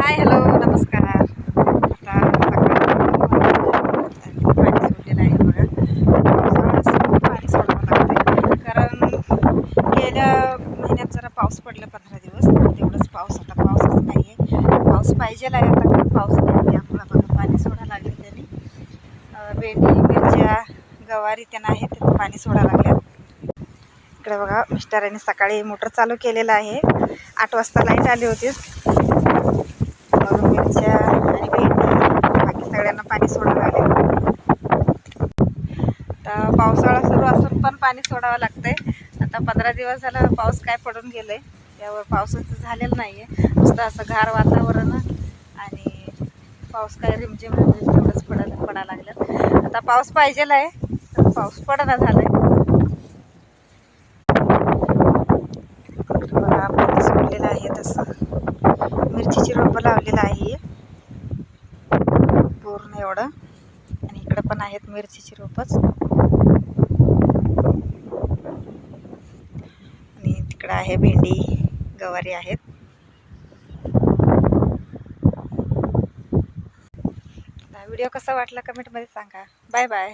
Hi hello नमस्कार. आता सकाळी पाणी सोडलेलं आहे बघा. पावसाळ्यात पाणी सोडावं लागतंय कारण गेल्या महिन्यात जरा पाऊस पडला 15 दिवस. तेवढंच पाऊस, आता पाऊसच नाही आहे. पाऊस पाहिजे आहे आता, पण पाऊस नाही. त्यामुळं बघा पाणी सोडायला लागले त्यांनी. भेंडी, मिरच्या, गवारी त्यांना आहे तिथं पाणी सोडायला लागल्यात. इकडे बघा मिस्टरांनी सकाळी मोटर चालू केलेला आहे. 8 वाजता लाईट आली होती. मिरच्या आणि भेंडी बाकी सगळ्यांना पाणी सोडायला लागले. आता पावसाळा सुरू असून पण पाणी सोडावं लागतंय. आता 15 दिवस झालं पाऊस काय पडून गेलंय, त्यावर पावसाचं झालेलं नाही आहे. नुसतं असं गार वातावरण आणि पाऊस काय रिमझिम तेवढंच पडायला लागलं. आता पाऊस पाहिजेला आहे, तर पाऊस पडना झालाय. बघा पाणी सोडलेलं आहे. तसं मिरचीची रोपं लावलेलं आहे पूर्ण एवढं, आणि इकडे पण आहेत मिरचीची रोपच, आणि तिकडे आहे भेंडी, गवारी आहेत. व्हिडिओ कसा वाटला कमेंटमध्ये सांगा. Bye bye.